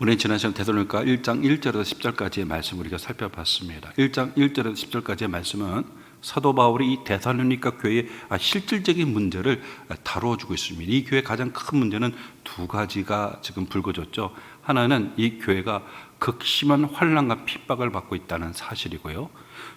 우리는 지난 시간 데살로니가 1장 1절에서 10절까지의 말씀 우리가 살펴봤습니다. 1장 1절에서 10절까지의 말씀은 사도 바울이 이 데살로니가 교회의 실질적인 문제를 다루어주고 있습니다. 이 교회의 가장 큰 문제는 두 가지가 지금 불거졌죠. 하나는 이 교회가 극심한 환난과 핍박을 받고 있다는 사실이고요.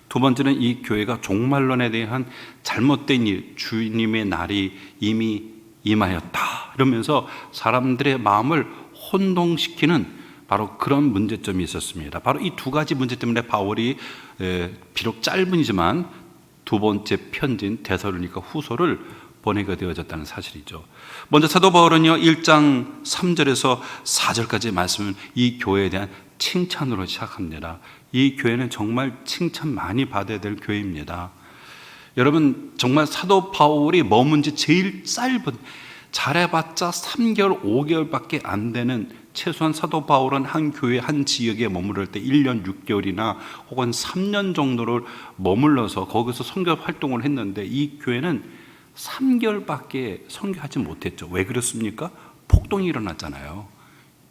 두 번째는 이 교회가 종말론에 대한 잘못된 일, 주님의 날이 이미 임하였다 이러면서 사람들의 마음을 혼동시키는 바로 그런 문제점이 있었습니다. 바로 이 두 가지 문제 때문에 바울이 비록 짧은이지만 두 번째 편지인 데살로니가 후서를 보내게 되어졌다는 사실이죠. 먼저 사도 바울은요 1장 3절에서 4절까지의 말씀을 이 교회에 대한 칭찬으로 시작합니다. 이 교회는 정말 칭찬 많이 받아야 될 교회입니다. 여러분 정말 사도 바울이 머문 지 제일 짧은, 잘해봤자 3개월 5개월밖에 안 되는, 최소한 사도 바울은 한 교회 한 지역에 머무를 때 1년 6개월이나 혹은 3년 정도를 머물러서 거기서 선교 활동을 했는데 이 교회는 3개월밖에 선교하지 못했죠. 왜 그렇습니까? 폭동이 일어났잖아요.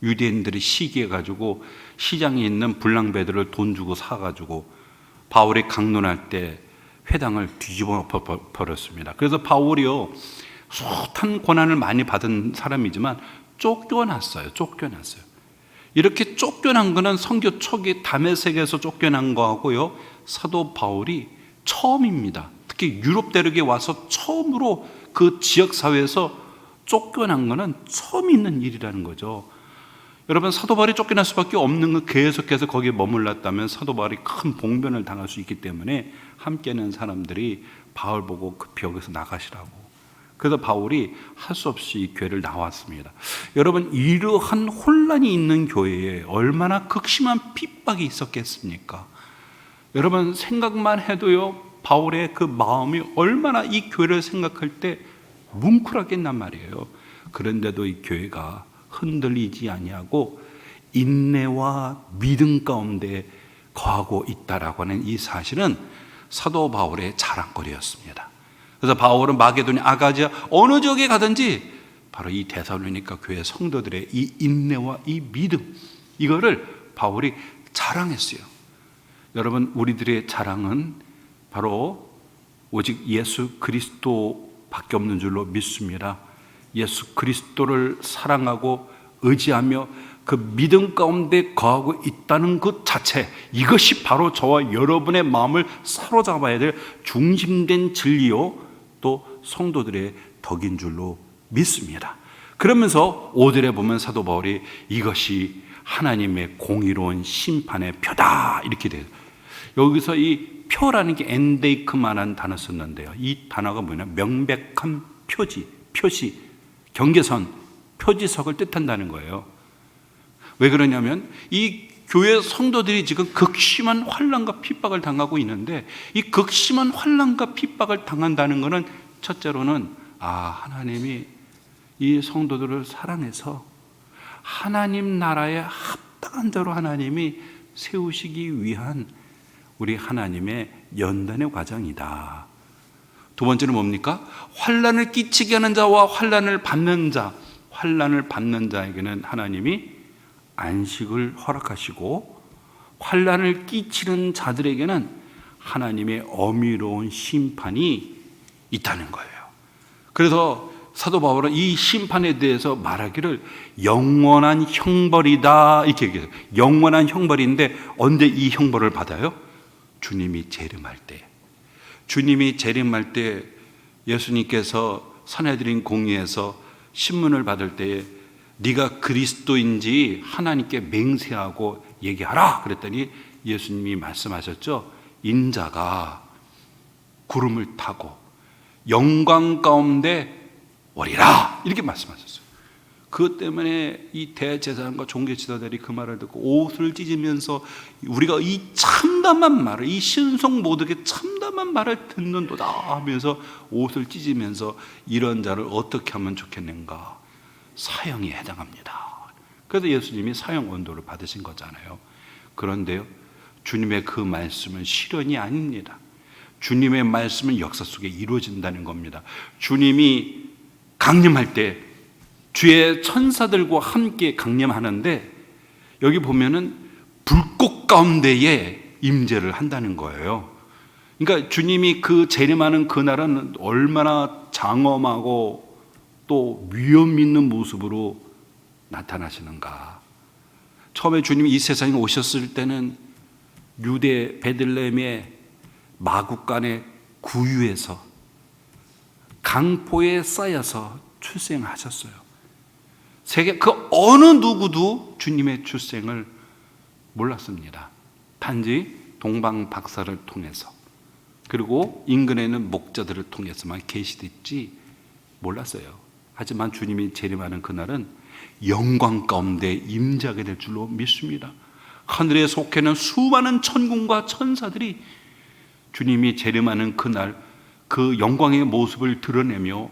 유대인들이 시기해가지고 시장에 있는 불량배들을 돈 주고 사가지고 바울이 강론할 때 회당을 뒤집어 버렸습니다. 그래서 바울이요 숱한 고난을 많이 받은 사람이지만 쫓겨났어요. 이렇게 쫓겨난 거는 선교 초기 다메섹에서 쫓겨난 거하고요 사도 바울이 처음입니다. 특히 유럽 대륙에 와서 처음으로 그 지역사회에서 쫓겨난 거는 처음 있는 일이라는 거죠. 여러분 사도 바울이 쫓겨날 수밖에 없는 건 계속해서 거기에 머물렀다면 사도 바울이 큰 봉변을 당할 수 있기 때문에 함께 있는 사람들이 바울 보고 급히 여기서 나가시라고. 그래서 바울이 할 수 없이 이 교회를 나왔습니다. 여러분 이러한 혼란이 있는 교회에 얼마나 극심한 핍박이 있었겠습니까? 여러분 생각만 해도요 바울의 그 마음이 얼마나 이 교회를 생각할 때 뭉클하겠단 말이에요. 그런데도 이 교회가 흔들리지 아니하고 인내와 믿음 가운데 거하고 있다라고 하는 이 사실은 사도 바울의 자랑거리였습니다. 그래서 바울은 마게도냐, 아가지아 어느 지역에 가든지 바로 이 데살로니가 교회 성도들의 이 인내와 이 믿음, 이거를 바울이 자랑했어요. 여러분 우리들의 자랑은 바로 오직 예수 그리스도밖에 없는 줄로 믿습니다. 예수 그리스도를 사랑하고 의지하며 그 믿음 가운데 거하고 있다는 것 자체, 이것이 바로 저와 여러분의 마음을 사로잡아야 될 중심된 진리요 또 성도들의 덕인 줄로 믿습니다. 그러면서 5절에 보면 사도 바울이 이것이 하나님의 공의로운 심판의 표다 이렇게 돼요. 여기서 이 표라는 게 엔데이크만한 단어 썼는데요. 이 단어가 뭐냐? 명백한 표지, 표시, 경계선, 표지석을 뜻한다는 거예요. 왜 그러냐면 이 교회 성도들이 지금 극심한 환난과 핍박을 당하고 있는데 이 극심한 환난과 핍박을 당한다는 것은 첫째로는 하나님이 이 성도들을 사랑해서 하나님 나라에 합당한 자로 하나님이 세우시기 위한 우리 하나님의 연단의 과정이다. 두 번째는 뭡니까? 환난을 끼치게 하는 자와 환난을 받는 자에게는 하나님이 안식을 허락하시고 환난을 끼치는 자들에게는 하나님의 어미로운 심판이 있다는 거예요. 그래서 사도 바울은 이 심판에 대해서 말하기를 영원한 형벌이다 이렇게 얘기해요. 영원한 형벌인데 언제 이 형벌을 받아요? 주님이 재림할 때. 주님이 재림할 때 예수님께서 산헤드린 공의에서 신문을 받을 때에 네가 그리스도인지 하나님께 맹세하고 얘기하라 그랬더니 예수님이 말씀하셨죠. 인자가 구름을 타고 영광 가운데 오리라 이렇게 말씀하셨어요. 그것 때문에 이 대제사장과 종교 지도자들이 그 말을 듣고 옷을 찢으면서 우리가 이 참담한 말을, 이 신성 모독의 참담한 말을 듣는도다 하면서 옷을 찢으면서 이런 자를 어떻게 하면 좋겠는가? 사형에 해당합니다. 그래서 예수님이 사형 언도를 받으신 거잖아요. 그런데요 주님의 그 말씀은 실현이 아닙니다. 주님의 말씀은 역사 속에 이루어진다는 겁니다. 주님이 강림할 때 주의 천사들과 함께 강림하는데 여기 보면은 불꽃 가운데에 임재를 한다는 거예요. 그러니까 주님이 그 재림하는 그날은 얼마나 장엄하고 또 위험 있는 모습으로 나타나시는가. 처음에 주님이 이 세상에 오셨을 때는 유대 베들레헴의 마구간의 구유에서 강포에 쌓여서 출생하셨어요. 세계 그 어느 누구도 주님의 출생을 몰랐습니다. 단지 동방 박사를 통해서, 그리고 인근에 있는 목자들을 통해서만 계시됐지 몰랐어요. 하지만 주님이 재림하는 그날은 영광 가운데 임재하게 될 줄로 믿습니다. 하늘에 속해 있는 수많은 천군과 천사들이 주님이 재림하는 그날 그 영광의 모습을 드러내며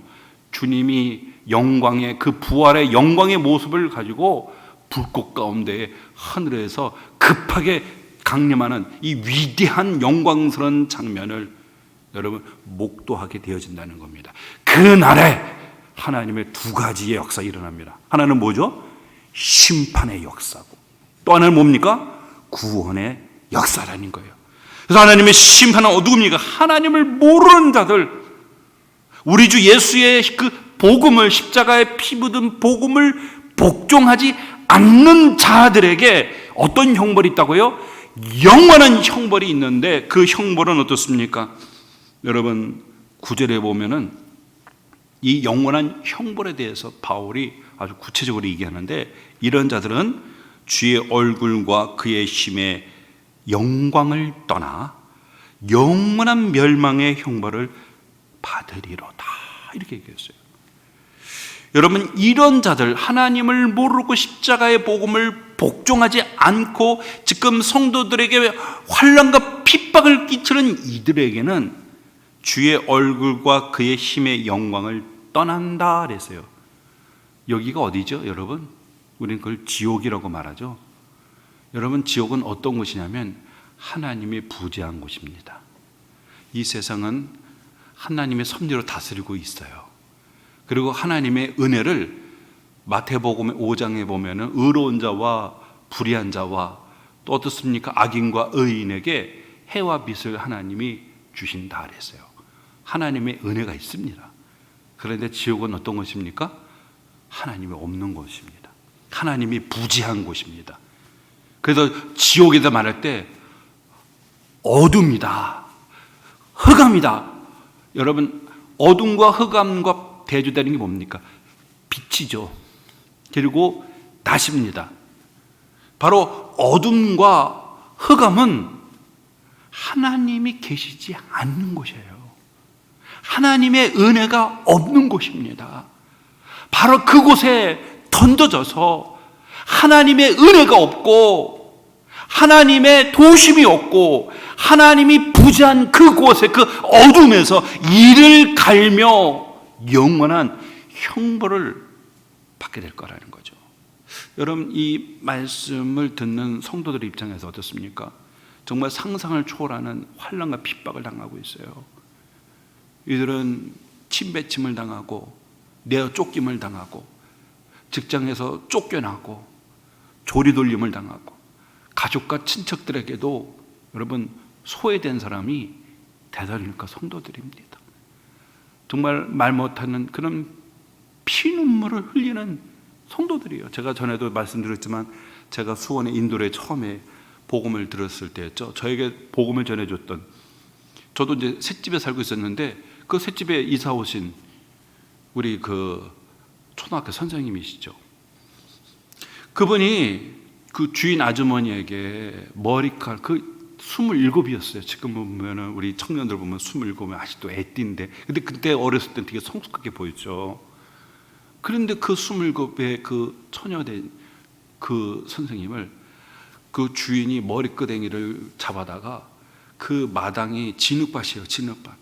주님이 영광의 그 부활의 영광의 모습을 가지고 불꽃 가운데 하늘에서 급하게 강림하는 이 위대한 영광스러운 장면을 여러분 목도하게 되어진다는 겁니다. 그날에 하나님의 두 가지의 역사가 일어납니다. 하나는 뭐죠? 심판의 역사고, 또 하나는 뭡니까? 구원의 역사라는 거예요. 그래서 하나님의 심판은 누굽니까? 하나님을 모르는 자들, 우리 주 예수의 그 복음을, 십자가에 피 묻은 복음을 복종하지 않는 자들에게 어떤 형벌이 있다고요? 영원한 형벌이 있는데, 그 형벌은 어떻습니까? 여러분 9절에 보면은 이 영원한 형벌에 대해서 바울이 아주 구체적으로 얘기하는데, 이런 자들은 주의 얼굴과 그의 힘의 영광을 떠나 영원한 멸망의 형벌을 받으리로다, 이렇게 얘기했어요. 여러분, 이런 자들, 하나님을 모르고 십자가의 복음을 복종하지 않고 지금 성도들에게 환난과 핍박을 끼치는 이들에게는 주의 얼굴과 그의 힘의 영광을 떠난다 그랬어요. 여기가 어디죠, 여러분? 우리는 그걸 지옥이라고 말하죠. 여러분, 지옥은 어떤 곳이냐면 하나님이 부재한 곳입니다. 이 세상은 하나님의 섭리로 다스리고 있어요. 그리고 하나님의 은혜를 마태복음 5장에 보면은 의로운 자와 불의한 자와 또 어떻습니까? 악인과 의인에게 해와 빛을 하나님이 주신다 그랬어요. 하나님의 은혜가 있습니다. 그런데 지옥은 어떤 곳입니까? 하나님이 없는 곳입니다. 하나님이 부재한 곳입니다. 그래서 지옥에다 말할 때 어둠이다, 흑암이다. 여러분, 어둠과 흑암과 대조되는 게 뭡니까? 빛이죠. 그리고 낮입니다. 바로 어둠과 흑암은 하나님이 계시지 않는 곳이에요. 하나님의 은혜가 없는 곳입니다. 바로 그곳에 던져져서 하나님의 은혜가 없고 하나님의 도심이 없고 하나님이 부재한 그곳에, 그 어둠에서 이를 갈며 영원한 형벌을 받게 될 거라는 거죠. 여러분, 이 말씀을 듣는 성도들 입장에서 어떻습니까? 정말 상상을 초월하는 환난과 핍박을 당하고 있어요. 이들은 침배침을 당하고 내어 쫓김을 당하고 직장에서 쫓겨나고 조리돌림을 당하고 가족과 친척들에게도 여러분 소외된 사람이 대살리니까 성도들입니다. 정말 말 못하는 그런 피눈물을 흘리는 성도들이에요. 제가 전에도 말씀드렸지만 제가 수원에 인도에 처음에 복음을 들었을 때였죠. 저에게 복음을 전해줬던, 저도 이제 셋집에 살고 있었는데 그 셋집에 이사 오신 우리 그 초등학교 선생님이시죠. 그분이 그 주인 아주머니에게 머리카락, 그 27이었어요. 지금 보면은 우리 청년들 보면 27은 아직도 애띠인데, 근데 그때 어렸을 때는 되게 성숙하게 보였죠. 그런데 그 27의 그 처녀된 그 선생님을 그 주인이 머리끄댕이를 잡아다가 그 마당이 진흙밭이에요. 진흙밭.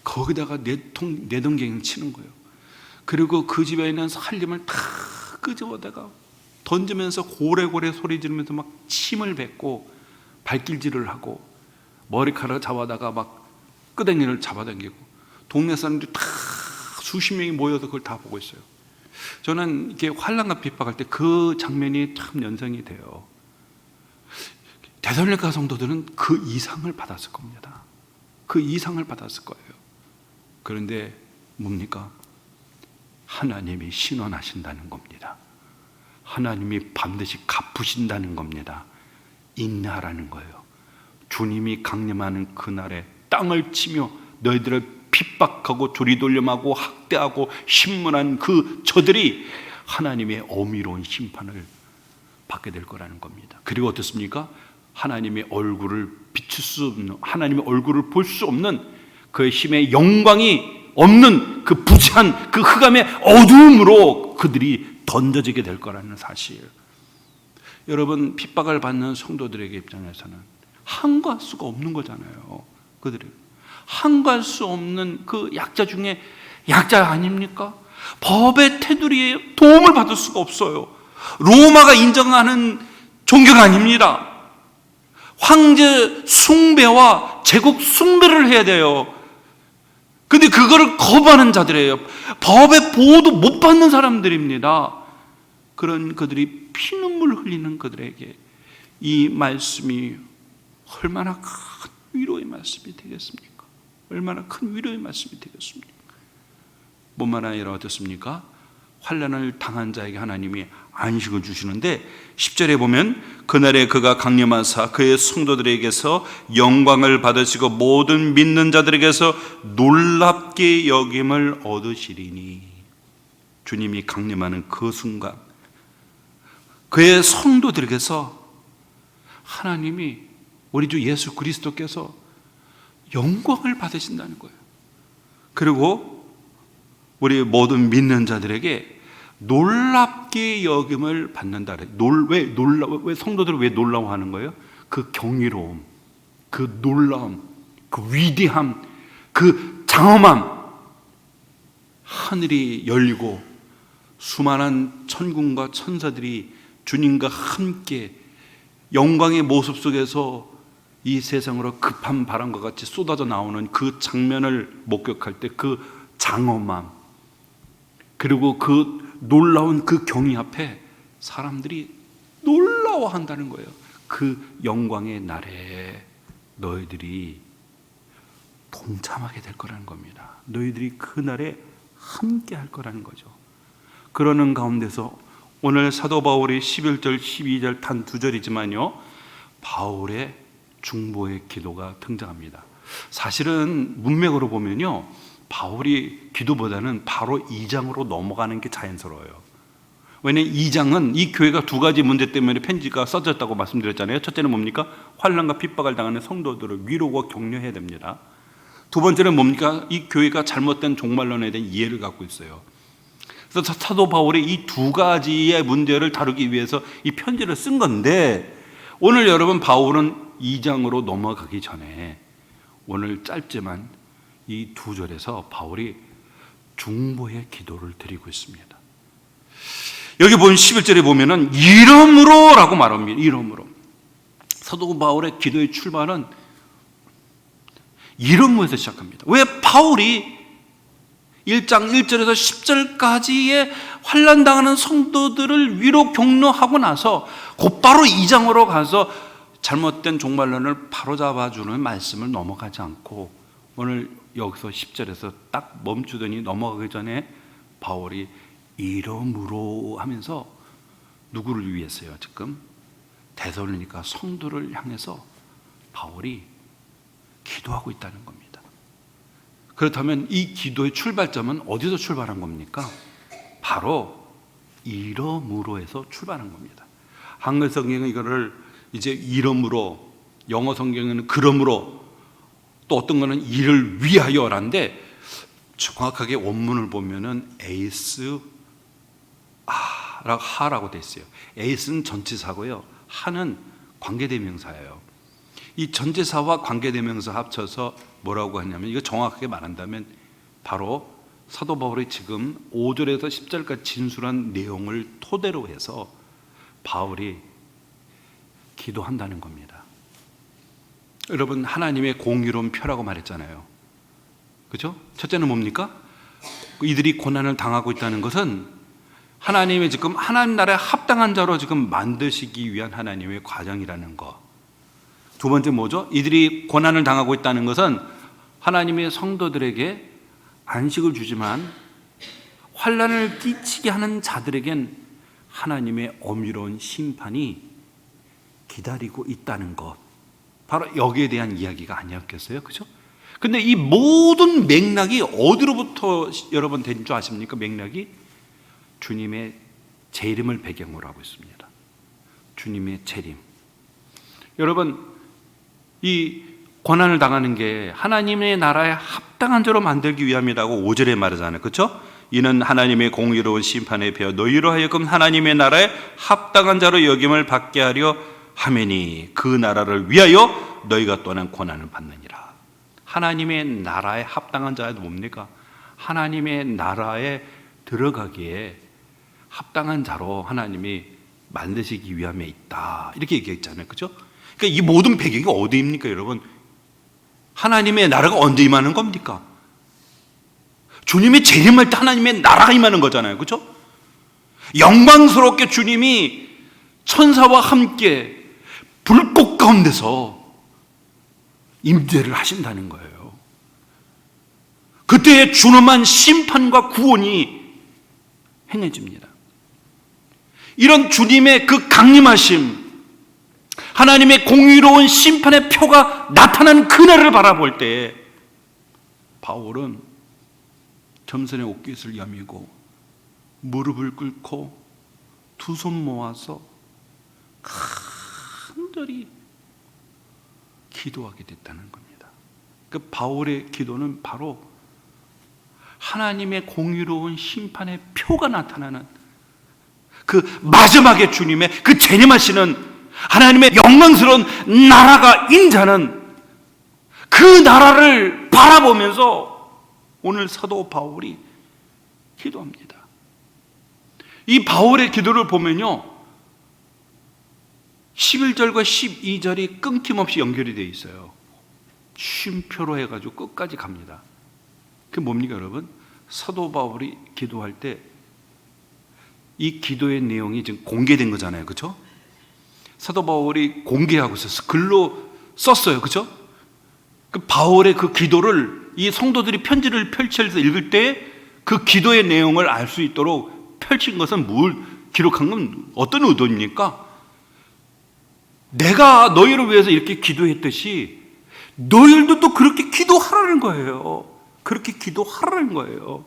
거기다가 내동갱을 치는 거예요. 그리고 그 집에 있는 살림을 다 끄집어다가 던지면서 고래고래 소리 지르면서 막 침을 뱉고 발길질을 하고 머리카락을 잡아다가 막 끄댕이를 잡아당기고 동네 사람들이 다 수십 명이 모여서 그걸 다 보고 있어요. 저는 이게 환난과 핍박할 때 그 장면이 참 연상이 돼요. 데살로니가 성도들은 그 이상을 받았을 겁니다. 그 이상을 받았을 거예요. 그런데 뭡니까? 하나님이 신원하신다는 겁니다. 하나님이 반드시 갚으신다는 겁니다. 인내하라는 거예요. 주님이 강림하는 그날에 땅을 치며 너희들을 핍박하고 조리돌림하고 학대하고 신문한 그 저들이 하나님의 어미로운 심판을 받게 될 거라는 겁니다. 그리고 어떻습니까? 하나님의 얼굴을 비출 수 없는, 하나님의 얼굴을 볼 수 없는 그의 힘의 영광이 없는 그 부재한 그 흑암의 어두움으로 그들이 던져지게 될 거라는 사실. 여러분, 핍박을 받는 성도들에게 입장에서는 한가할 수가 없는 거잖아요. 그들이 한가할 수 없는 그 약자 중에 약자 아닙니까? 법의 테두리에 도움을 받을 수가 없어요. 로마가 인정하는 종교가 아닙니다. 황제 숭배와 제국 숭배를 해야 돼요. 근데 그거를 거부하는 자들이에요. 법의 보호도 못 받는 사람들입니다. 그런 그들이 피눈물 흘리는 그들에게 이 말씀이 얼마나 큰 위로의 말씀이 되겠습니까? 얼마나 큰 위로의 말씀이 되겠습니까? 뿐만 아니라 어떻습니까? 환난을 당한 자에게 하나님이 안식을 주시는데 10절에 보면 그날에 그가 강림하사 그의 성도들에게서 영광을 받으시고 모든 믿는 자들에게서 놀랍게 여김을 얻으시리니, 주님이 강림하는 그 순간 그의 성도들에게서 하나님이 우리 주 예수 그리스도께서 영광을 받으신다는 거예요. 그리고 우리 모든 믿는 자들에게 놀랍게 여김을 받는다. 왜 성도들을 왜 놀라워하는 거예요? 그 경이로움, 그 놀라움, 그 위대함, 그 장엄함. 하늘이 열리고 수많은 천군과 천사들이 주님과 함께 영광의 모습 속에서 이 세상으로 급한 바람과 같이 쏟아져 나오는 그 장면을 목격할 때 그 장엄함, 그리고 그 놀라운 그 경이 앞에 사람들이 놀라워한다는 거예요. 그 영광의 날에 너희들이 동참하게 될 거라는 겁니다. 너희들이 그 날에 함께 할 거라는 거죠. 그러는 가운데서 오늘 사도 바울이 11절, 12절 단 2절이지만요, 바울의 중보의 기도가 등장합니다. 사실은 문맥으로 보면요, 바울이 기도보다는 바로 2장으로 넘어가는 게 자연스러워요. 왜냐하면 2장은 이 교회가 두 가지 문제 때문에 편지가 써졌다고 말씀드렸잖아요. 첫째는 뭡니까? 환난과 핍박을 당하는 성도들을 위로와 격려해야 됩니다. 두 번째는 뭡니까? 이 교회가 잘못된 종말론에 대한 이해를 갖고 있어요. 그래서 사도 바울이 이 두 가지의 문제를 다루기 위해서 이 편지를 쓴 건데, 오늘 여러분 바울은 2장으로 넘어가기 전에 오늘 짧지만 이 2절에서 바울이 중보의 기도를 드리고 있습니다. 여기 보면 11절에 보면은 이름으로 라고 말합니다. 이름으로. 사도 바울의 기도의 출발은 이름으로서 시작합니다. 왜? 바울이 1장 1절에서 10절까지의 환난당하는 성도들을 위로 격려하고 나서 곧바로 2장으로 가서 잘못된 종말론을 바로잡아주는 말씀을 넘어가지 않고 오늘 여기서 10절에서 딱 멈추더니 넘어가기 전에 바울이 이름으로 하면서 누구를 위해서요? 지금 데살로니가 성도를 향해서 바울이 기도하고 있다는 겁니다. 그렇다면 이 기도의 출발점은 어디서 출발한 겁니까? 바로 이름으로에서 출발한 겁니다. 한글 성경은 이거를 이제 이름으로, 영어 성경은 그러므로, 또 어떤 거는 이를 위하여라는데 정확하게 원문을 보면은 에이스 하라고 돼 있어요. 에이스는 전치사고요, 하는 관계대명사예요. 이 전치사와 관계대명사 합쳐서 뭐라고 하냐면, 이거 정확하게 말한다면 바로 사도 바울이 지금 5절에서 10절까지 진술한 내용을 토대로 해서 바울이 기도한다는 겁니다. 여러분, 하나님의 공의로운 표라고 말했잖아요. 그렇죠? 첫째는 뭡니까? 이들이 고난을 당하고 있다는 것은 하나님이 지금 하나님 나라에 합당한 자로 지금 만드시기 위한 하나님의 과정이라는 거. 두 번째 뭐죠? 이들이 고난을 당하고 있다는 것은 하나님의 성도들에게 안식을 주지만 환난을 끼치게 하는 자들에겐 하나님의 엄유로운 심판이 기다리고 있다는 것. 바로 여기에 대한 이야기가 아니었겠어요? 그죠? 근데 이 모든 맥락이 어디로부터 여러분 된 줄 아십니까? 맥락이 주님의 재림을 배경으로 하고 있습니다. 주님의 재림. 여러분, 이 고난을 당하는 게 하나님의 나라에 합당한 자로 만들기 위함이라고 5절에 말하잖아요. 그렇죠? 이는 하나님의 공의로운 심판에 베어 너희로 하여금 하나님의 나라에 합당한 자로 여김을 받게 하려 하매니 그 나라를 위하여 너희가 또한 고난을 받느니라. 하나님의 나라에 합당한 자는 뭡니까? 하나님의 나라에 들어가기에 합당한 자로 하나님이 만드시기 위함에 있다. 이렇게 얘기했잖아요. 그죠? 그러니까 이 모든 배경이 어디입니까, 여러분? 하나님의 나라가 언제 임하는 겁니까? 주님이 재림할 때 하나님의 나라가 임하는 거잖아요. 그죠? 영광스럽게 주님이 천사와 함께 불꽃 가운데서 임재를 하신다는 거예요. 그때의 준엄한 심판과 구원이 행해집니다. 이런 주님의 그 강림하심, 하나님의 공의로운 심판의 표가 나타난 그날을 바라볼 때 바울은 겸손의 옷깃을 여미고 무릎을 꿇고 두 손 모아서 간절히 기도하게 됐다는 겁니다. 그 바울의 기도는 바로 하나님의 공의로운 심판의 표가 나타나는 그 마지막에 주님의 그 재림하시는 하나님의 영광스러운 나라가 임자는 그 나라를 바라보면서 오늘 사도 바울이 기도합니다. 이 바울의 기도를 보면요, 11절과 12절이 끊김없이 연결이 되어 있어요. 쉼표로 해가지고 끝까지 갑니다. 그게 뭡니까, 여러분? 사도 바울이 기도할 때 이 기도의 내용이 지금 공개된 거잖아요. 그렇죠? 사도 바울이 공개하고 있었어요. 글로 썼어요. 그렇죠? 그 바울의 그 기도를 이 성도들이 편지를 펼쳐서 읽을 때 그 기도의 내용을 알 수 있도록 펼친 것은 뭘 기록한 건 어떤 의도입니까? 내가 너희를 위해서 이렇게 기도했듯이 너희들도 또 그렇게 기도하라는 거예요. 그렇게 기도하라는 거예요.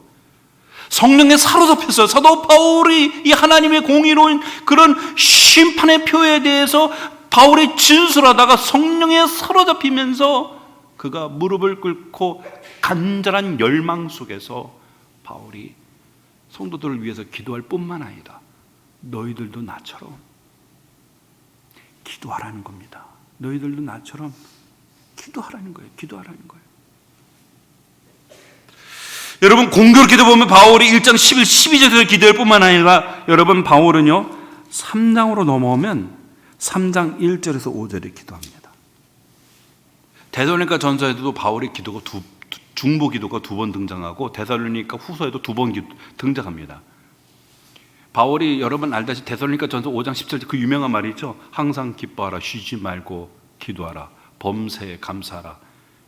성령에 사로잡혔어요. 사도 바울이 이 하나님의 공의로운 그런 심판의 표에 대해서 바울이 진술하다가 성령에 사로잡히면서 그가 무릎을 꿇고 간절한 열망 속에서 바울이 성도들을 위해서 기도할 뿐만 아니라 너희들도 나처럼 기도하라는 겁니다. 너희들도 나처럼 기도하라는 거예요. 기도하라는 거예요. 여러분, 공교롭게도 보면 바울이 1장 11, 12절에서 기도할 뿐만 아니라 여러분, 바울은요 3장으로 넘어오면 3장 1절에서 5절에 기도합니다. 데살로니가 전서에도 바울의 기도가 중보 기도가 2번 등장하고 데살로니가 후서에도 2번 등장합니다. 바울이 여러분 알다시피 데살로니가 전서 5장 17절 그 유명한 말이 있죠. 항상 기뻐하라, 쉬지 말고 기도하라, 범사에 감사하라.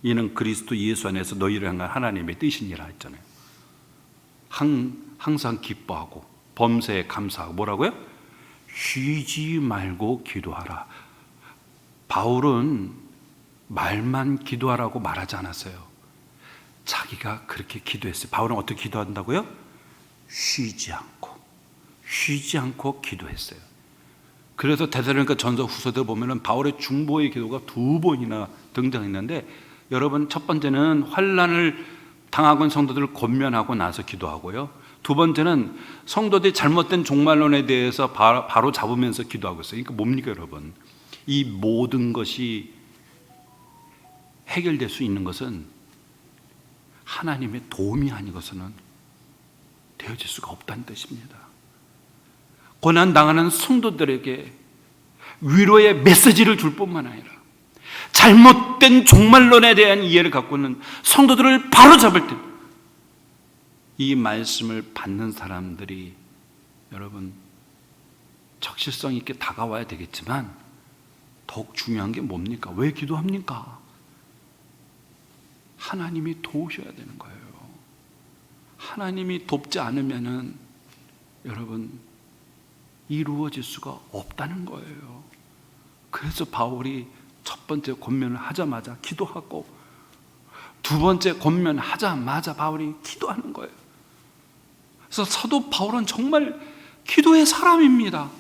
이는 그리스도 예수 안에서 너희를 향한 하나님의 뜻이니라 했잖아요. 항상 기뻐하고 범사에 감사하고 뭐라고요? 쉬지 말고 기도하라. 바울은 말만 기도하라고 말하지 않았어요. 자기가 그렇게 기도했어요. 바울은 어떻게 기도한다고요? 쉬지 않고 기도했어요. 그래서 데살로니가 전서 후서들 보면은 바울의 중보의 기도가 2번이나 등장했는데 여러분, 첫 번째는 환난을 당하고 있는 성도들을 권면하고 나서 기도하고요. 두 번째는 성도들이 잘못된 종말론에 대해서 바로 잡으면서 기도하고 있어요. 그러니까 뭡니까, 여러분? 이 모든 것이 해결될 수 있는 것은 하나님의 도움이 아니고서는 되어질 수가 없다는 뜻입니다. 고난당하는 성도들에게 위로의 메시지를 줄 뿐만 아니라 잘못된 종말론에 대한 이해를 갖고 있는 성도들을 바로잡을 때 이 말씀을 받는 사람들이 여러분 적실성 있게 다가와야 되겠지만 더욱 중요한 게 뭡니까? 왜 기도합니까? 하나님이 도우셔야 되는 거예요. 하나님이 돕지 않으면은 여러분 이루어질 수가 없다는 거예요. 그래서 바울이 첫 번째 권면을 하자마자 기도하고 두 번째 권면하자마자 바울이 기도하는 거예요. 그래서 사도 바울은 정말 기도의 사람입니다.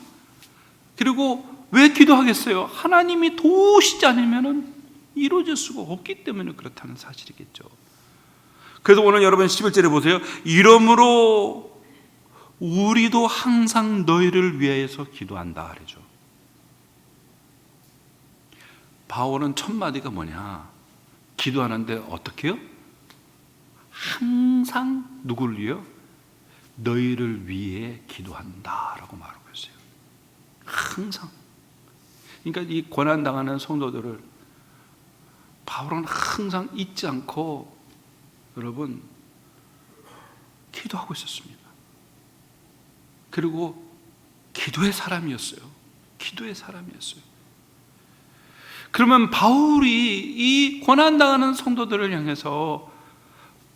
그리고 왜 기도하겠어요? 하나님이 도우시지 않으면 이루어질 수가 없기 때문에 그렇다는 사실이겠죠. 그래서 오늘 여러분 11절에 보세요. 이러므로 우리도 항상 너희를 위하여서 기도한다 그러죠. 바울은 첫 마디가 뭐냐? 기도하는데 어떻게 해요? 항상 누구를 위해요? 너희를 위해 기도한다라고 말하고 있어요. 항상. 그러니까 이 고난당하는 성도들을 바울은 항상 잊지 않고 여러분 기도하고 있었습니다. 그리고 기도의 사람이었어요. 기도의 사람이었어요. 그러면 바울이 이 고난당하는 성도들을 향해서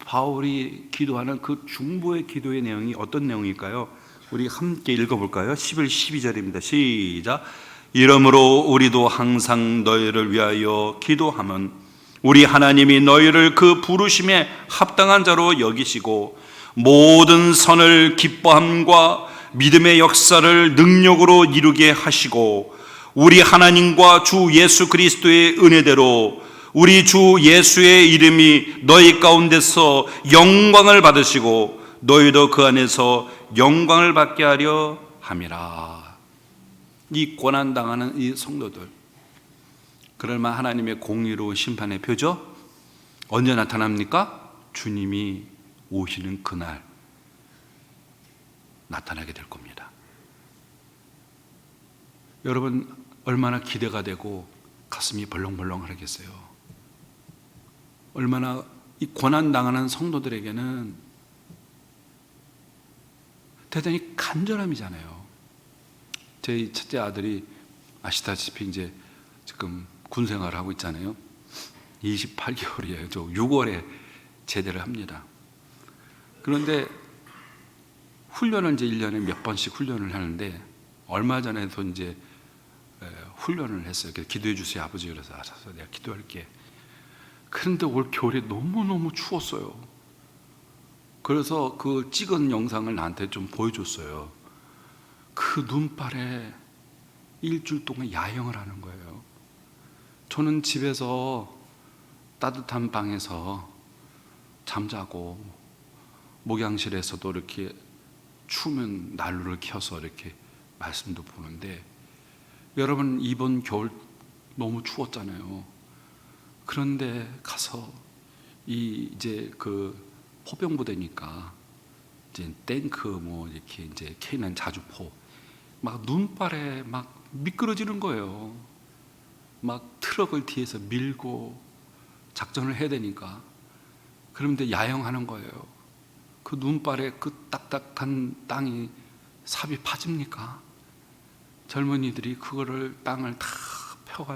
바울이 기도하는 그 중보의 기도의 내용이 어떤 내용일까요? 우리 함께 읽어볼까요? 11, 12절입니다. 시작. 이러므로 우리도 항상 너희를 위하여 기도하면 우리 하나님이 너희를 그 부르심에 합당한 자로 여기시고 모든 선을 기뻐함과 믿음의 역사를 능력으로 이루게 하시고 우리 하나님과 주 예수 그리스도의 은혜대로 우리 주 예수의 이름이 너희 가운데서 영광을 받으시고 너희도 그 안에서 영광을 받게 하려 함이라. 이 고난당하는 이 성도들, 그럴만 하나님의 공의로운 심판의 표죠. 언제 나타납니까? 주님이 오시는 그날 나타나게 될 겁니다. 여러분 얼마나 기대가 되고 가슴이 벌렁벌렁하겠어요. 얼마나 이 고난당하는 성도들에게는 대단히 간절함이잖아요. 제 첫째 아들이 아시다시피 이제 지금 군 생활을 하고 있잖아요. 28개월이에요. 저 6월에 제대를 합니다. 그런데 훈련을 이제 1년에 몇 번씩 훈련을 하는데 얼마 전에도 이제 훈련을 했어요. 그래서 기도해 주세요 아버지. 그래서 알았어 내가 기도할게. 그런데 올 겨울에 너무너무 추웠어요. 그래서 그 찍은 영상을 나한테 좀 보여줬어요. 그 눈발에 일주일 동안 야영을 하는 거예요. 저는 집에서 따뜻한 방에서 잠자고 목양실에서도 이렇게 추우면 난로를 켜서 이렇게 말씀도 보는데 여러분 이번 겨울 너무 추웠잖아요. 그런데 가서 이제 그 포병부대니까 이제 탱크 뭐 이렇게 이제 K9 자주포 막 눈발에 막 미끄러지는 거예요. 막 트럭을 뒤에서 밀고 작전을 해야 되니까. 그런데 야영하는 거예요. 그 눈발에 그 딱딱한 땅이 삽이 파집니까? 젊은이들이 그거를 땅을 다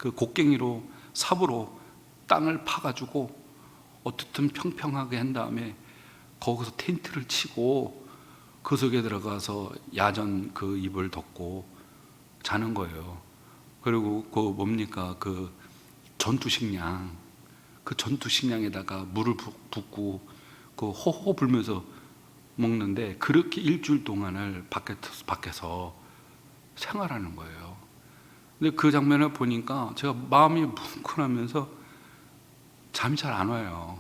그 곡괭이로 삽으로 땅을 파가지고 어떻든 평평하게 한 다음에 거기서 텐트를 치고 그 속에 들어가서 야전 그 이불 덮고 자는 거예요. 그리고 그 뭡니까 그 전투식량, 그 전투식량에다가 물을 붓고 그 호호 불면서 먹는데 그렇게 일주일 동안을 밖에서 생활하는 거예요. 근데 그 장면을 보니까 제가 마음이 뭉클하면서 잠이 잘 안 와요.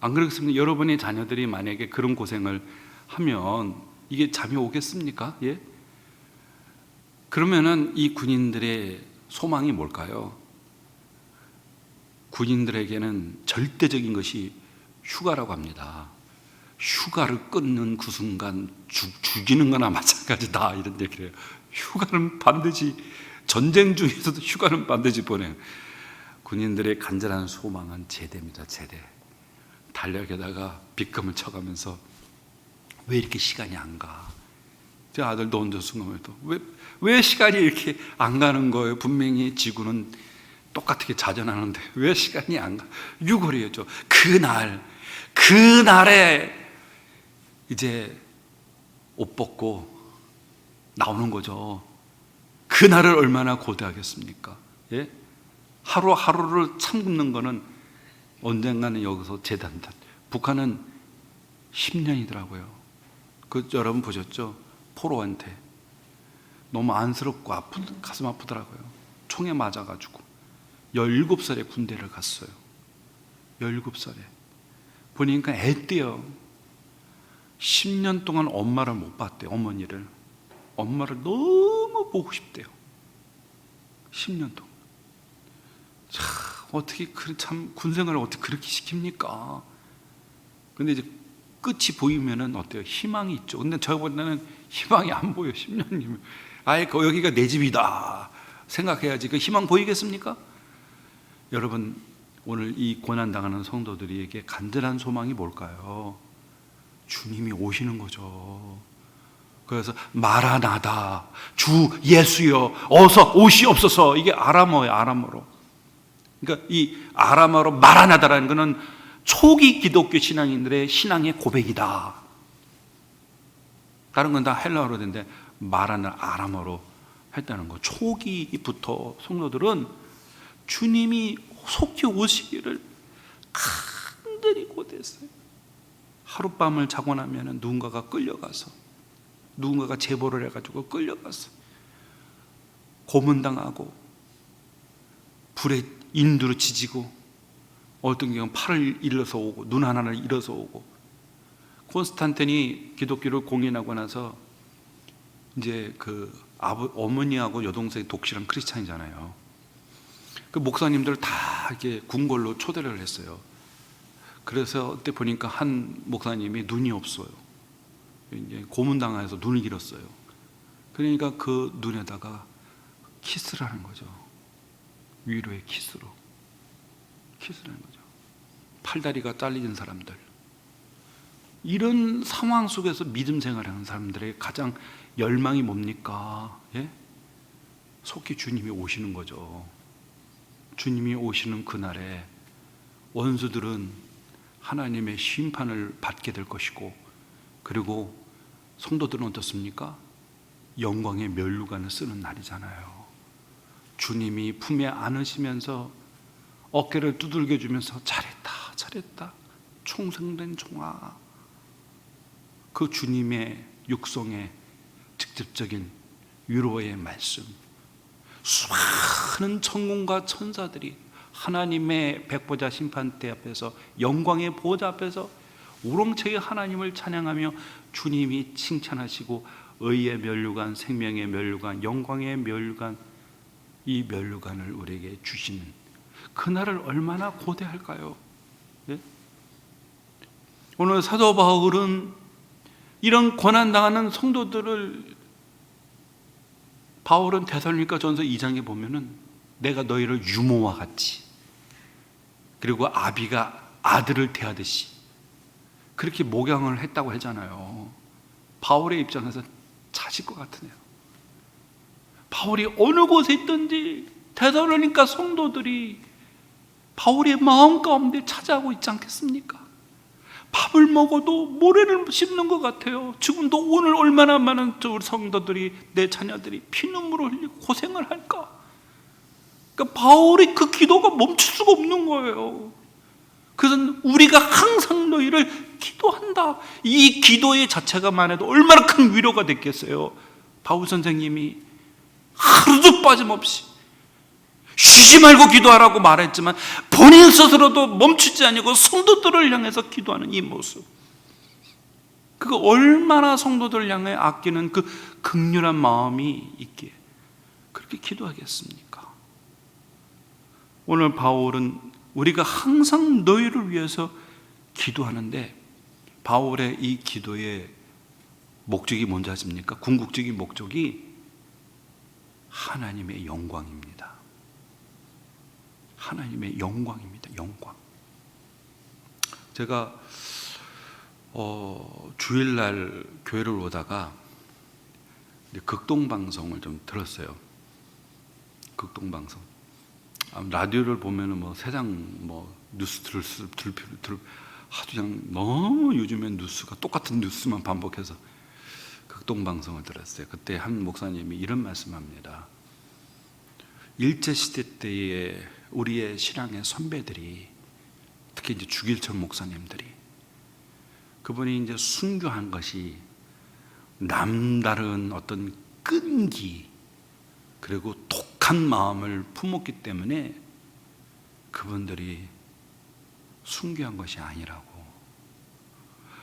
안 그렇습니까? 여러분의 자녀들이 만약에 그런 고생을 하면 이게 잠이 오겠습니까? 예? 그러면은 이 군인들의 소망이 뭘까요? 군인들에게는 절대적인 것이 휴가라고 합니다. 휴가를 끊는 그 순간 죽이는 거나 마찬가지다 이런 얘기를 해요. 휴가는 반드시 전쟁 중에서도 휴가는 반드시 보내요. 군인들의 간절한 소망은 제대입니다. 제대. 달력에다가 빗금을 쳐가면서 왜 이렇게 시간이 안 가? 제 아들도 언제 순간에도 왜 시간이 이렇게 안 가는 거예요? 분명히 지구는 똑같게 자전하는데 왜 시간이 안 가? 6월이었죠. 그날에 이제 옷 벗고 나오는 거죠. 그날을 얼마나 고대하겠습니까? 예? 하루하루를 참는 거는 언젠가는 여기서 재단다. 북한은 10년이더라고요. 여러분 보셨죠? 포로한테 너무 안쓰럽고 가슴 아프더라고요. 총에 맞아가지고 17살에 군대를 갔어요. 17살에 보니까 애때요. 10년 동안 엄마를 못 봤대요. 어머니를. 엄마를 너무 보고 싶대요. 10년 동안. 참 어떻게 참 군생활을 어떻게 그렇게 시킵니까? 근데 이제 끝이 보이면은 어때요? 희망이 있죠. 근데 저보다는 희망이 안 보여. 10년이면 아예 여기가 내 집이다 생각해야지. 그 희망 보이겠습니까? 여러분, 오늘 이 고난당하는 성도들에게 간절한 소망이 뭘까요? 주님이 오시는 거죠. 그래서 마라나다, 주 예수여 어서 오시옵소서. 이게 아람어예요. 아람어로. 그러니까 이 아람어로 마라나다라는 것은 초기 기독교 신앙인들의 신앙의 고백이다. 다른 건 다 헬라어로 된데 마라나 아람어로 했다는 거. 초기부터 성도들은 주님이 속히 오시기를 간절히 고대했어요. 하룻밤을 자고 나면 누군가가 끌려가서, 누군가가 제보를 해가지고 끌려가서 고문당하고 불에 인두로 지지고, 어떤 경우는 팔을 잃어서 오고 눈 하나를 잃어서 오고. 콘스탄틴이 기독교를 공인하고 나서 이제 어머니하고 여동생이 독실한 크리스찬이잖아요. 그 목사님들 다 이렇게 궁궐로 초대를 했어요. 그래서 그때 보니까 한 목사님이 눈이 없어요. 이제 고문당해서 눈을 잃었어요. 그러니까 그 눈에다가 키스를 하는 거죠. 위로의 키스로. 키스를 하는 거죠. 팔다리가 잘리는 사람들. 이런 상황 속에서 믿음 생활하는 사람들의 가장 열망이 뭡니까? 예? 속히 주님이 오시는 거죠. 주님이 오시는 그날에 원수들은 하나님의 심판을 받게 될 것이고, 그리고 성도들은 어떻습니까? 영광의 면류관을 쓰는 날이잖아요. 주님이 품에 안으시면서 어깨를 두들겨 주면서 잘했다, 잘했다, 충성된 종아. 그 주님의 육성의 직접적인 위로의 말씀. 수많은 천군과 천사들이 하나님의 백보자 심판대 앞에서, 영광의 보좌 앞에서 우렁차게 하나님을 찬양하며 주님이 칭찬하시고, 의의 면류관, 생명의 면류관, 영광의 면류관, 이 면류관을 우리에게 주시는 그날을 얼마나 고대할까요? 네? 오늘 사도 바울은 이런 고난당하는 성도들을, 바울은 데살로니가 전서 2장에 보면은 내가 너희를 유모와 같이, 그리고 아비가 아들을 대하듯이 그렇게 목양을 했다고 하잖아요. 바울의 입장에서 찾을 것 같으네요. 바울이 어느 곳에 있든지 데살로니가 성도들이 바울의 마음 가운데 찾아오고 있지 않겠습니까? 밥을 먹어도 모래를 씹는 것 같아요. 지금도 오늘 얼마나 많은 우리 성도들이, 내 자녀들이 피눈물을 흘리고 고생을 할까? 그러니까 바울이 그 기도가 멈출 수가 없는 거예요. 그래서 우리가 항상 너희를 기도한다. 이 기도의 자체가만 해도 얼마나 큰 위로가 됐겠어요. 바울 선생님이 하루도 빠짐없이 쉬지 말고 기도하라고 말했지만 본인 스스로도 멈추지 아니고 성도들을 향해서 기도하는 이 모습, 그거 얼마나 성도들을 향해 아끼는 그 긍휼한 마음이 있기에 그렇게 기도하겠습니까? 오늘 바울은 우리가 항상 너희를 위해서 기도하는데, 바울의 이 기도의 목적이 뭔지 아십니까? 궁극적인 목적이 하나님의 영광입니다. 하나님의 영광입니다. 영광. 제가 주일날 교회를 오다가 극동방송을 좀 들었어요. 극동방송. 라디오를 보면은 뭐 세상 뭐 뉴스 들을 하도 그냥 너무 요즘엔 뉴스가 똑같은 뉴스만 반복해서 극동방송을 들었어요. 그때 한 목사님이 이런 말씀합니다. 일제시대 때의 우리의 신앙의 선배들이, 특히 이제 주길철 목사님들이, 그분이 이제 순교한 것이 남다른 어떤 끈기 그리고 독한 마음을 품었기 때문에 그분들이 순교한 것이 아니라고.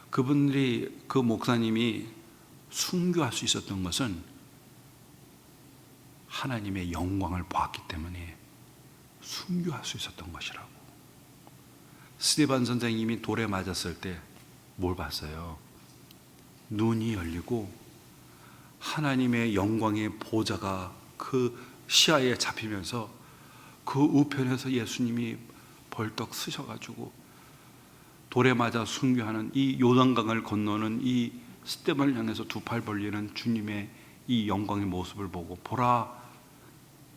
그분들이, 그 목사님이 순교할 수 있었던 것은 하나님의 영광을 보았기 때문에 순교할 수 있었던 것이라고. 스테반 선생님이 돌에 맞았을 때 뭘 봤어요? 눈이 열리고 하나님의 영광의 보좌가 그 시야에 잡히면서 그 우편에서 예수님이 벌떡 쓰셔가지고 돌에 맞아 순교하는 이 요단강을 건너는 이 스테반을 향해서 두 팔 벌리는 주님의 이 영광의 모습을 보고, 보라,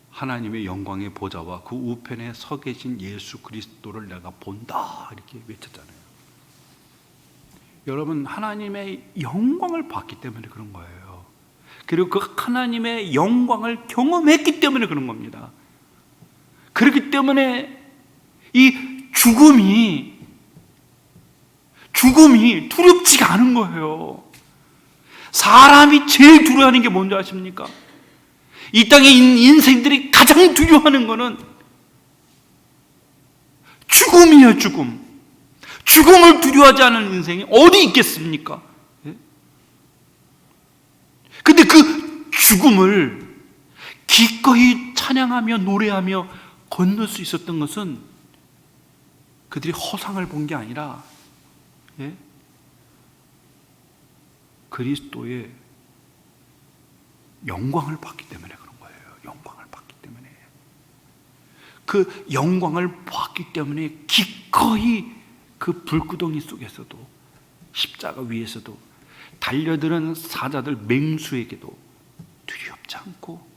하나님의 영광의 보좌와 그 우편에 서 계신 예수 그리스도를 내가 본다, 이렇게 외쳤잖아요. 여러분, 하나님의 영광을 봤기 때문에 그런 거예요. 그리고 그 하나님의 영광을 경험했기 때문에 그런 겁니다. 그렇기 때문에 이 죽음이 두렵지가 않은 거예요. 사람이 제일 두려워하는 게 뭔지 아십니까? 이 땅의 인생들이 가장 두려워하는 것은 죽음이에요. 죽음을 두려워하지 않은 인생이 어디 있겠습니까? 근데 그 죽음을 기꺼이 찬양하며 노래하며 건널 수 있었던 것은 그들이 허상을 본 게 아니라 그리스도의 영광을 봤기 때문에 그런 거예요. 영광을 봤기 때문에. 그 영광을 봤기 때문에 기꺼이 그 불구덩이 속에서도, 십자가 위에서도 달려드는 사자들 맹수에게도 두렵지 않고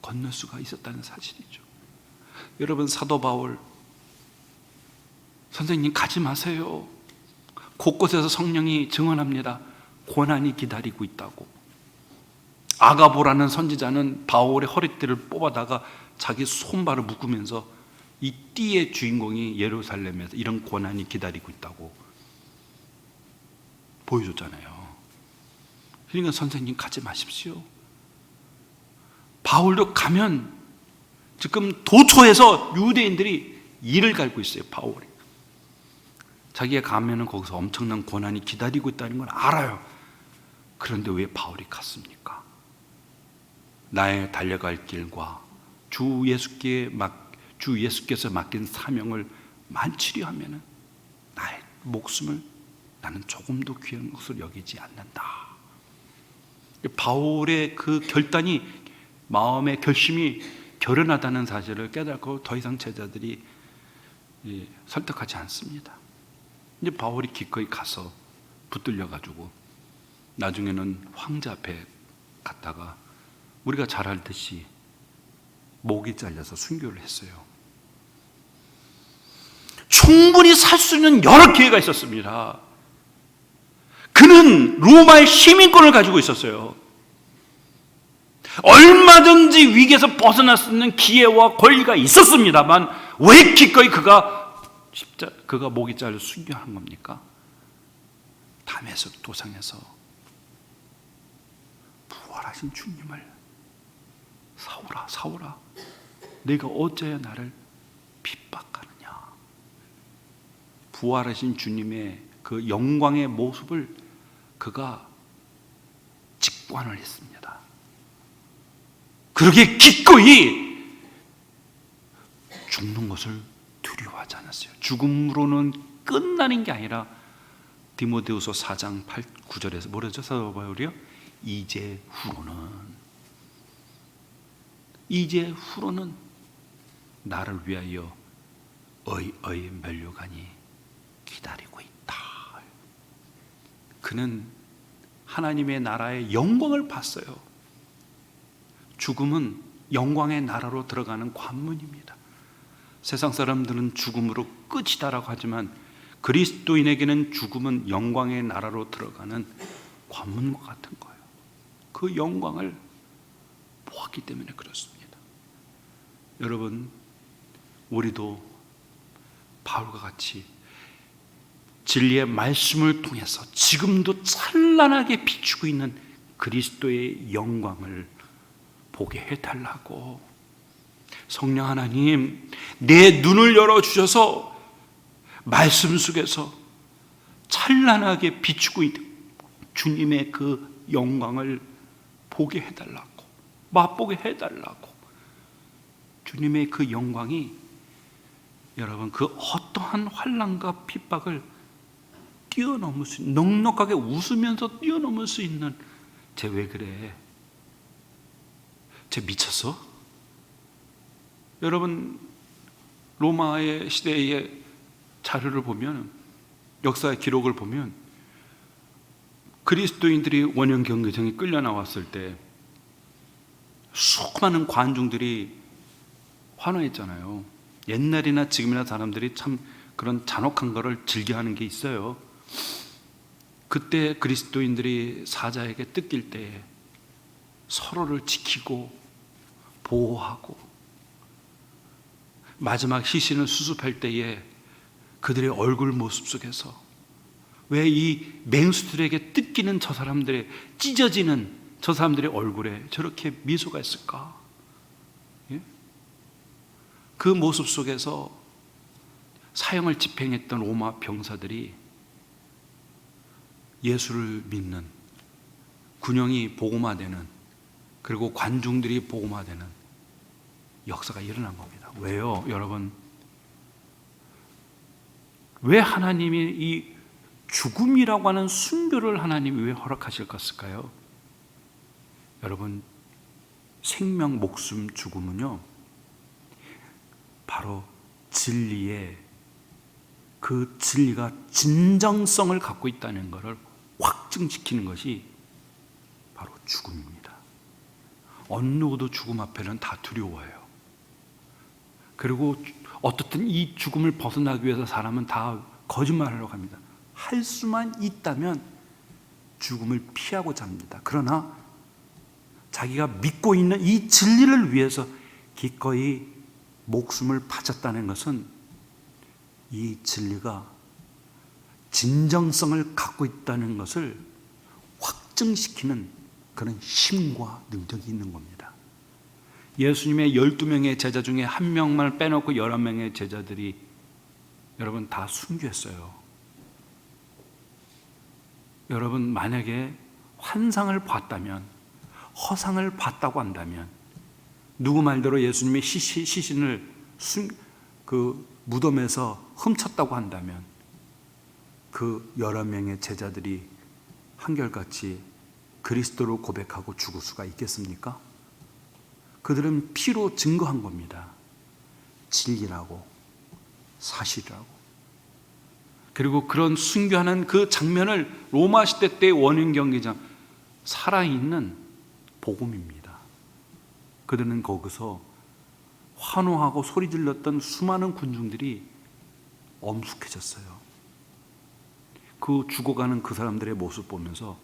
건널 수가 있었다는 사실이죠. 여러분, 사도 바울, 선생님 가지 마세요. 곳곳에서 성령이 증언합니다. 고난이 기다리고 있다고. 아가보라는 선지자는 바울의 허리띠를 뽑아다가 자기 손발을 묶으면서 이 띠의 주인공이 예루살렘에서 이런 고난이 기다리고 있다고 보여줬잖아요. 그러니까 선생님 가지 마십시오. 바울도 가면 지금 도초에서 유대인들이 이를 갈고 있어요. 바울이 자기가 가면은 거기서 엄청난 고난이 기다리고 있다는 걸 알아요. 그런데 왜 바울이 갔습니까? 나의 달려갈 길과 주 예수께서 맡긴 사명을 만취리 하면은 나의 목숨을 나는 조금도 귀한 것을 여기지 않는다. 바울의 그 결단이, 마음의 결심이 결연하다는 사실을 깨닫고 더 이상 제자들이 설득하지 않습니다. 이제 바울이 기꺼이 가서 붙들려가지고 나중에는 황제 앞에 갔다가 우리가 잘 알듯이 목이 잘려서 순교를 했어요. 충분히 살 수 있는 여러 기회가 있었습니다. 그는 로마의 시민권을 가지고 있었어요. 얼마든지 위기에서 벗어날 수 있는 기회와 권리가 있었습니다만 왜 기꺼이 그가 목이 잘려 순교한 겁니까? 담에색 도상에서 부활하신 주님을 사울아, 사울아, 내가 어찌하여 나를 핍박하느냐. 부활하신 주님의 그 영광의 모습을 그가 직관을 했습니다. 그렇게 기꺼이 죽는 것을 두려워하지 않았어요. 죽음으로는 끝나는 게 아니라 디모데후서 4장 8, 9절에서 뭐라죠? 사도 바울이요? 이제 후로는 나를 위하여 의의 면류관이 기다리고 있다. 그는 하나님의 나라의 영광을 봤어요. 죽음은 영광의 나라로 들어가는 관문입니다. 세상 사람들은 죽음으로 끝이다라고 하지만 그리스도인에게는 죽음은 영광의 나라로 들어가는 관문과 같은 거예요. 그 영광을 보았기 때문에 그렇습니다. 여러분, 우리도 바울과 같이 진리의 말씀을 통해서 지금도 찬란하게 비추고 있는 그리스도의 영광을 보게 해달라고, 성령 하나님, 내 눈을 열어주셔서 말씀 속에서 찬란하게 비추고 있는 주님의 그 영광을 보게 해달라고, 맛보게 해달라고. 주님의 그 영광이 여러분 그 어떠한 환난과 핍박을 뛰어넘을 수 있는, 넉넉하게 웃으면서 뛰어넘을 수 있는, 쟤 왜 그래? 쟤 미쳤어? 여러분, 로마의 시대의 자료를 보면, 역사의 기록을 보면 그리스도인들이 원형 경기장에 끌려 나왔을 때 수많은 관중들이 환호했잖아요. 옛날이나 지금이나 사람들이 참 그런 잔혹한 거를 즐겨하는 게 있어요. 그때 그리스도인들이 사자에게 뜯길 때 서로를 지키고 보호하고, 마지막 시신을 수습할 때에 그들의 얼굴 모습 속에서 왜 이 맹수들에게 뜯기는 저 사람들의, 찢어지는 저 사람들의 얼굴에 저렇게 미소가 있을까? 예? 그 모습 속에서 사형을 집행했던 로마 병사들이 예수를 믿는, 군영이 복음화되는, 그리고 관중들이 복음화되는 역사가 일어난 겁니다. 왜요? 여러분, 왜 하나님이 이 죽음이라고 하는 순교를 하나님이 왜 허락하실 것일까요? 여러분, 생명, 목숨, 죽음은요, 바로 진리의 그 진리가 진정성을 갖고 있다는 것을 확증시키는 것이 바로 죽음입니다. 어느 누구도 죽음 앞에는 다 두려워해요. 그리고 어떻든 이 죽음을 벗어나기 위해서 사람은 다 거짓말하려고 합니다. 할 수만 있다면 죽음을 피하고자 합니다. 그러나 자기가 믿고 있는 이 진리를 위해서 기꺼이 목숨을 바쳤다는 것은 이 진리가 진정성을 갖고 있다는 것을 확증시키는 그런 힘과 능력이 있는 겁니다. 예수님의 12명의 제자 중에 한 명만 빼놓고 11명의 제자들이 여러분 다 순교했어요. 여러분, 만약에 환상을 봤다면, 허상을 봤다고 한다면, 누구 말대로 예수님의 시신을 그 무덤에서 훔쳤다고 한다면 그 11명의 제자들이 한결같이 그리스도를 고백하고 죽을 수가 있겠습니까? 그들은 피로 증거한 겁니다. 진리라고, 사실이라고. 그리고 그런 순교하는 그 장면을 로마 시대 때의 원형 경기장, 살아있는 복음입니다. 그들은 거기서 환호하고 소리 질렀던 수많은 군중들이 엄숙해졌어요. 그 죽어가는 그 사람들의 모습 보면서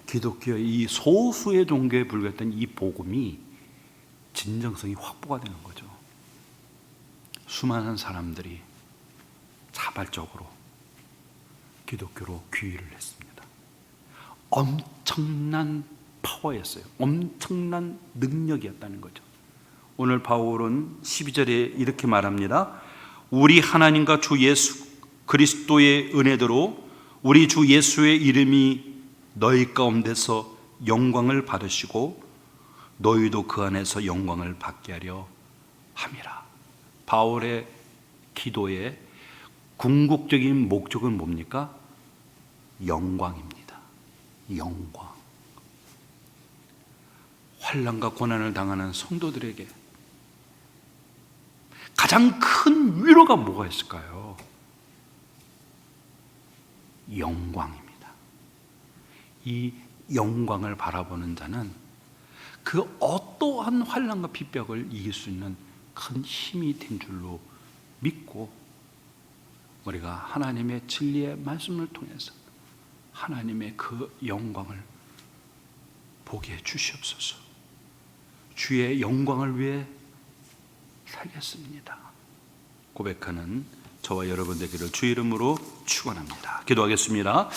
기독교의 이 소수의 종교에 불과했던 이 복음이 진정성이 확보가 되는 거죠. 수많은 사람들이 자발적으로 기독교로 귀의를 했습니다. 엄청난 파워였어요. 엄청난 능력이었다는 거죠. 오늘 바울은 12절에 이렇게 말합니다. 우리 하나님과 주 예수 그리스도의 은혜대로 우리 주 예수의 이름이 너희 가운데서 영광을 받으시고 너희도 그 안에서 영광을 받게 하려 함이라. 바울의 기도의 궁극적인 목적은 뭡니까? 영광입니다. 영광. 환난과 고난을 당하는 성도들에게 가장 큰 위로가 뭐가 있을까요? 영광입니다. 이 영광을 바라보는 자는 그 어떠한 환난과 핍박을 이길 수 있는 큰 힘이 된 줄로 믿고, 우리가 하나님의 진리의 말씀을 통해서 하나님의 그 영광을 보게 해 주시옵소서. 주의 영광을 위해 살겠습니다 고백하는 저와 여러분 되기를 주 이름으로 축원합니다. 기도하겠습니다.